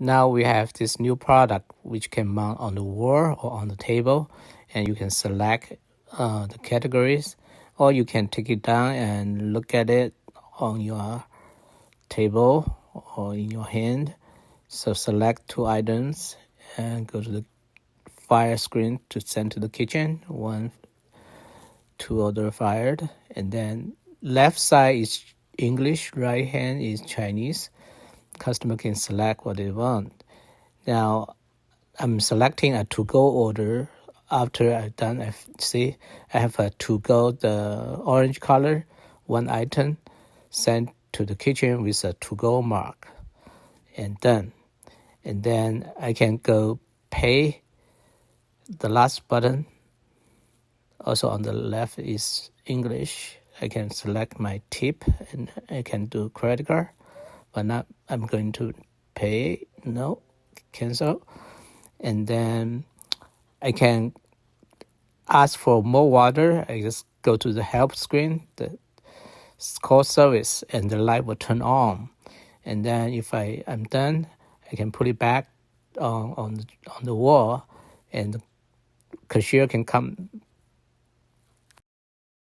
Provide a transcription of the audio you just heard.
Now we have this new product which can mount on the wall or on the table, and you can select the categories, or you can take it down and look at it on your table or in your hand. So select 2 items and go to the fire screen to send to the kitchen. 2 order fired, and then left side is English, right hand is Chinese. Customer can select what they want. Now I'm selecting a to-go order. After I've done, I have a to-go, the orange color, 1 item, sent to the kitchen with a to-go mark, and done. And then I can go pay. The last button, also on the left, is English. I can select my tip, and I can do credit card, but not, I'm going to pay, no, cancel. And then I can ask for more water. I just go to the help screen, the call service, and the light will turn on. And then if I'm done, I can put it back on the wall, and the cashier can come